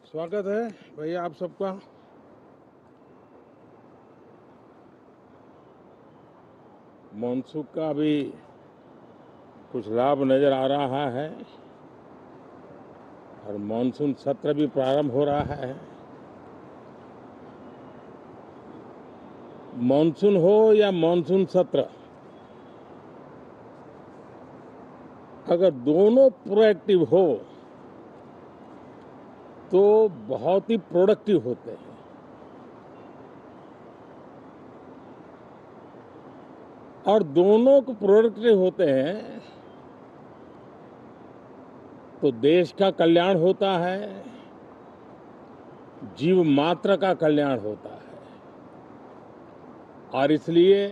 स्वागत है भैया आप सबका। मॉनसून का भी कुछ लाभ नजर आ रहा है और मॉनसून सत्र भी प्रारंभ हो रहा है। मॉनसून हो या मॉनसून सत्र, अगर दोनों प्रोएक्टिव हो तो बहुत ही प्रोडक्टिव होते हैं। और दोनों को प्रोडक्टिव होते हैं तो देश का कल्याण होता है, जीव मात्र का कल्याण होता है। और इसलिए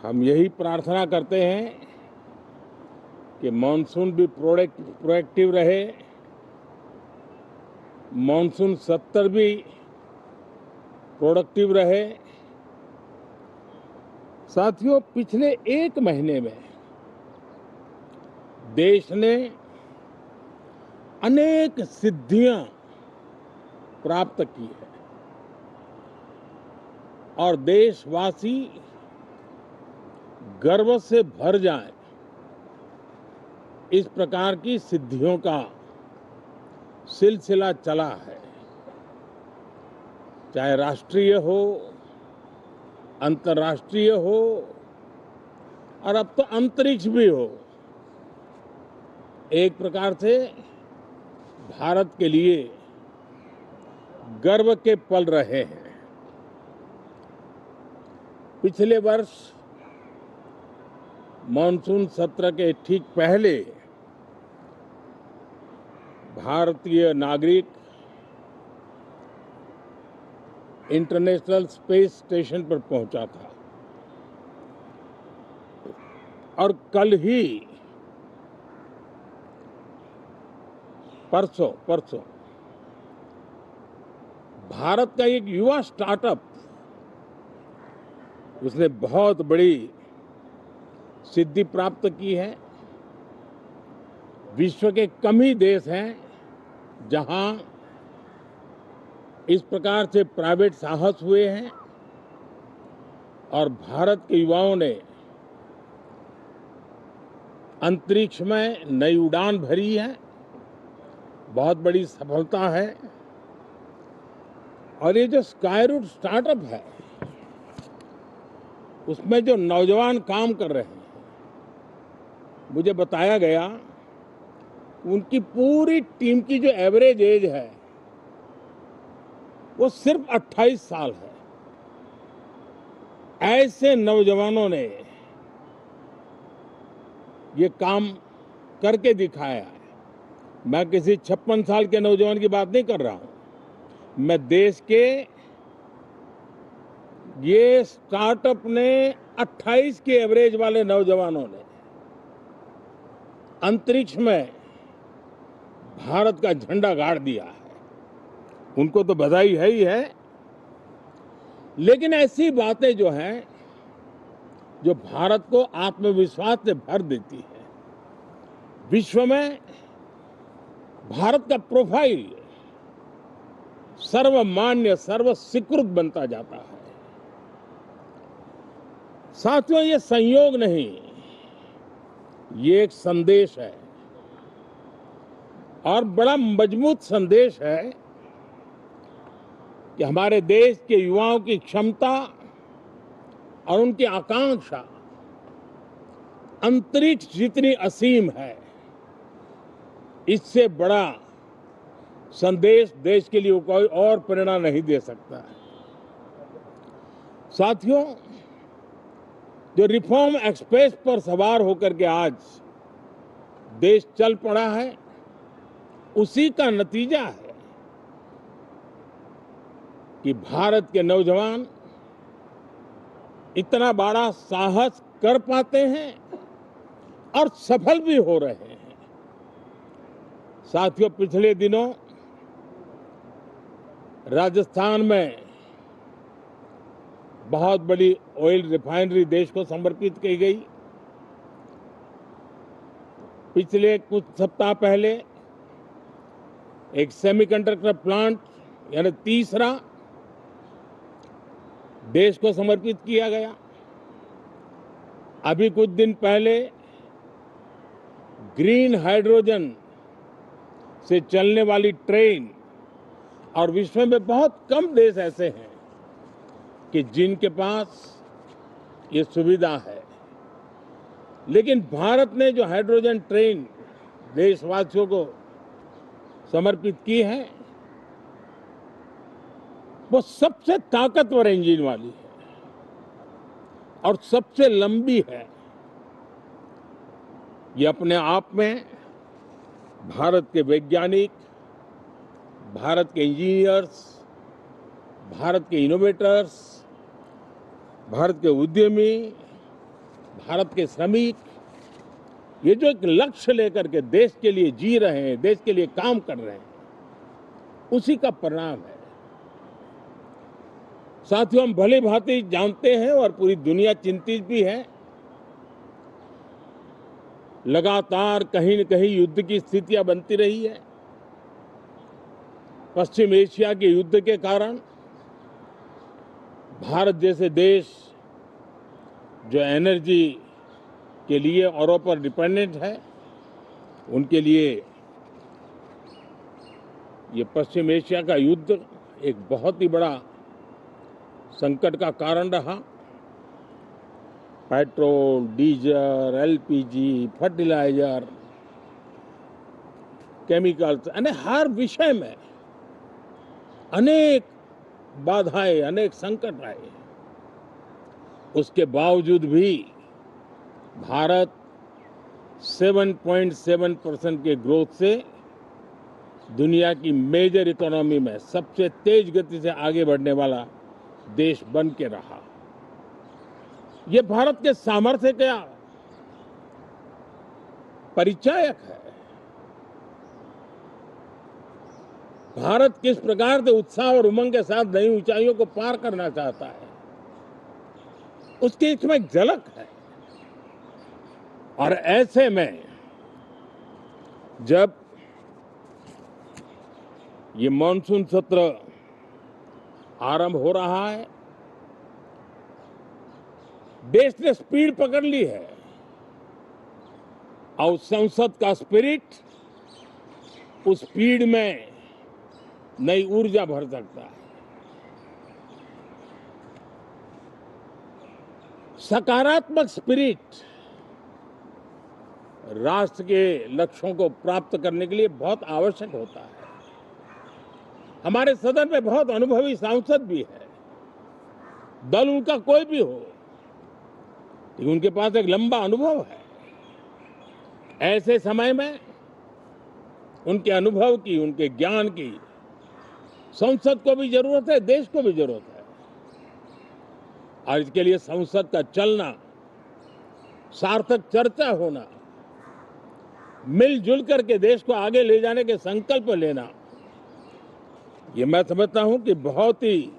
हम यही प्रार्थना करते हैं कि मॉनसून भी प्रोएक्टिव रहे, मॉनसून सत्र भी प्रोडक्टिव रहे। साथियों, पिछले एक महीने में देश ने अनेक सिद्धियां प्राप्त की है और देशवासी गर्व से भर जाएं, इस प्रकार की सिद्धियों का सिलसिला चला है। चाहे राष्ट्रीय हो, अंतर्राष्ट्रीय हो और अब तो अंतरिक्ष भी हो। एक प्रकार से भारत के लिए गर्व के पल रहे हैं। पिछले वर्ष मॉनसून सत्र के ठीक पहले भारतीय नागरिक इंटरनेशनल स्पेस स्टेशन पर पहुंचा था और कल ही परसों भारत का एक युवा स्टार्टअप, उसने बहुत बड़ी सिद्धि प्राप्त की है। विश्व के कम ही देश हैं जहां इस प्रकार से प्राइवेट साहस हुए हैं और भारत के युवाओं ने अंतरिक्ष में नई उड़ान भरी है। बहुत बड़ी सफलता है। और ये जो स्काईरूट स्टार्टअप है, उसमें जो नौजवान काम कर रहे हैं, मुझे बताया गया उनकी पूरी टीम की जो एवरेज एज है वो सिर्फ 28 साल है। ऐसे नौजवानों ने ये काम करके दिखाया है। मैं किसी 56 साल के नौजवान की बात नहीं कर रहा हूं। मैं देश के ये स्टार्टअप ने 28 के एवरेज वाले नौजवानों ने अंतरिक्ष में भारत का झंडा गाड़ दिया है। उनको तो बधाई है ही है। लेकिन ऐसी बातें जो हैं, जो भारत को आत्मविश्वास से भर देती है, विश्व में भारत का प्रोफाइल सर्वमान्य, सर्वस्वीकृत बनता जाता है। साथियों, ये संयोग नहीं, ये एक संदेश है और बड़ा मजबूत संदेश है कि हमारे देश के युवाओं की क्षमता और उनकी आकांक्षा अंतरिक्ष जितनी असीम है, इससे बड़ा संदेश देश के लिए कोई और प्रेरणा नहीं दे सकता है। साथियों, जो रिफॉर्म एक्सप्रेस पर सवार होकर के आज देश चल पड़ा है, उसी का नतीजा है कि भारत के नौजवान इतना बड़ा साहस कर पाते हैं और सफल भी हो रहे हैं। साथियों, पिछले दिनों राजस्थान में बहुत बड़ी ऑयल रिफाइनरी देश को समर्पित की गई। पिछले कुछ सप्ताह पहले एक सेमीकंडक्टर प्लांट यानी तीसरा देश को समर्पित किया गया। अभी कुछ दिन पहले ग्रीन हाइड्रोजन से चलने वाली ट्रेन, और विश्व में बहुत कम देश ऐसे हैं कि जिनके पास ये सुविधा है, लेकिन भारत ने जो हाइड्रोजन ट्रेन देशवासियों को समर्पित की है वो सबसे ताकतवर इंजन वाली है और सबसे लंबी है। ये अपने आप में भारत के वैज्ञानिक, भारत के इंजीनियर्स, भारत के इनोवेटर्स, भारत के उद्यमी, भारत के श्रमिक, ये जो एक लक्ष्य लेकर के देश के लिए जी रहे हैं, देश के लिए काम कर रहे हैं, उसी का परिणाम है। साथियों, हम भली भांति जानते हैं और पूरी दुनिया चिंतित भी है, लगातार कहीं न कहीं युद्ध की स्थितियां बनती रही है। पश्चिम एशिया के युद्ध के कारण भारत जैसे देश जो एनर्जी के लिए औरों पर डिपेंडेंट है, उनके लिए ये पश्चिम एशिया का युद्ध एक बहुत ही बड़ा संकट का कारण रहा। Petrol, diesel, LPG, fertiliser, chemicals, यानी हर विषय में अनेक बाधाएं, अनेक संकट आए। उसके बावजूद भी भारत 7.7% के ग्रोथ से दुनिया की मेजर इकोनॉमी में सबसे तेज गति से आगे बढ़ने वाला देश बन के रहा। ये भारत के सामर्थ्य का परिचायक है। भारत किस प्रकार से उत्साह और उमंग के साथ नई ऊंचाइयों को पार करना चाहता है, उसकी इसमें एक झलक है। और ऐसे में जब ये मॉनसून सत्र आरंभ हो रहा है, देश ने स्पीड पकड़ ली है और संसद का स्पिरिट उस स्पीड में नई ऊर्जा भर सकता है। सकारात्मक स्पिरिट राष्ट्र के लक्ष्यों को प्राप्त करने के लिए बहुत आवश्यक होता है। हमारे सदन में बहुत अनुभवी सांसद भी है, दल उनका कोई भी हो, लेकिन उनके पास एक लंबा अनुभव है। ऐसे समय में उनके अनुभव की, उनके ज्ञान की संसद को भी जरूरत है, देश को भी जरूरत है। और इसके लिए संसद का चलना, सार्थक चर्चा होना, मिलजुल करके देश को आगे ले जाने के संकल्प लेना, ये मैं समझता हूं कि बहुत ही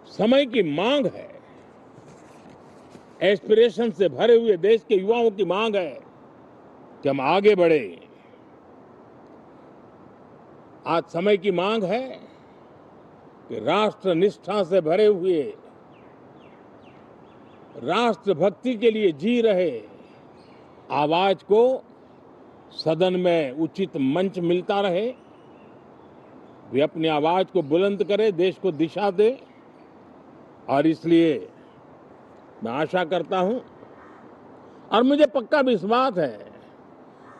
समय की मांग है। एस्पिरेशन से भरे हुए देश के युवाओं की मांग है कि हम आगे बढ़े। आज समय की मांग है कि राष्ट्र निष्ठा से भरे हुए, राष्ट्र भक्ति के लिए जी रहे आवाज को सदन में उचित मंच मिलता रहे, वे अपनी आवाज को बुलंद करे, देश को दिशा दे। और इसलिए मैं आशा करता हूं और मुझे पक्का विश्वास है,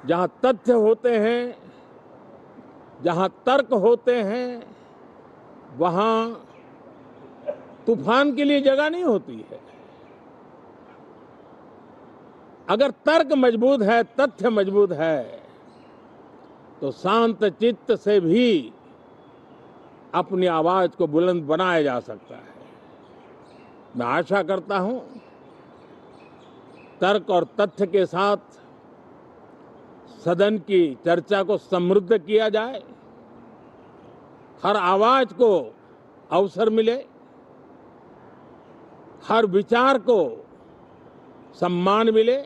जहां तथ्य होते हैं, जहां तर्क होते हैं, वहां तूफान के लिए जगह नहीं होती है। अगर तर्क मजबूत है, तथ्य मजबूत है, तो शांत चित्त से भी अपनी आवाज को बुलंद बनाया जा सकता है। मैं आशा करता हूं तर्क और तथ्य के साथ सदन की चर्चा को समृद्ध किया जाए, हर आवाज को अवसर मिले, हर विचार को सम्मान मिले।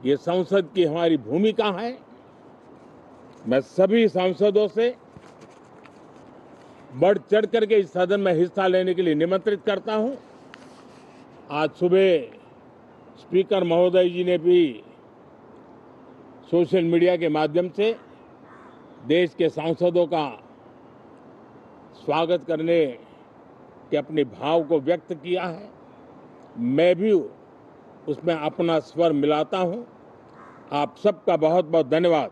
ये संसद की हमारी भूमिका है मैं सभी सांसदों से बढ़ चढ़ करके इस सदन में हिस्सा लेने के लिए निमंत्रित करता हूं। आज सुबह स्पीकर महोदय जी ने भी सोशल मीडिया के माध्यम से देश के सांसदों का स्वागत करने के अपने भाव को व्यक्त किया है। मैं भी उसमें अपना स्वर मिलाता हूं। आप सबका बहुत बहुत धन्यवाद।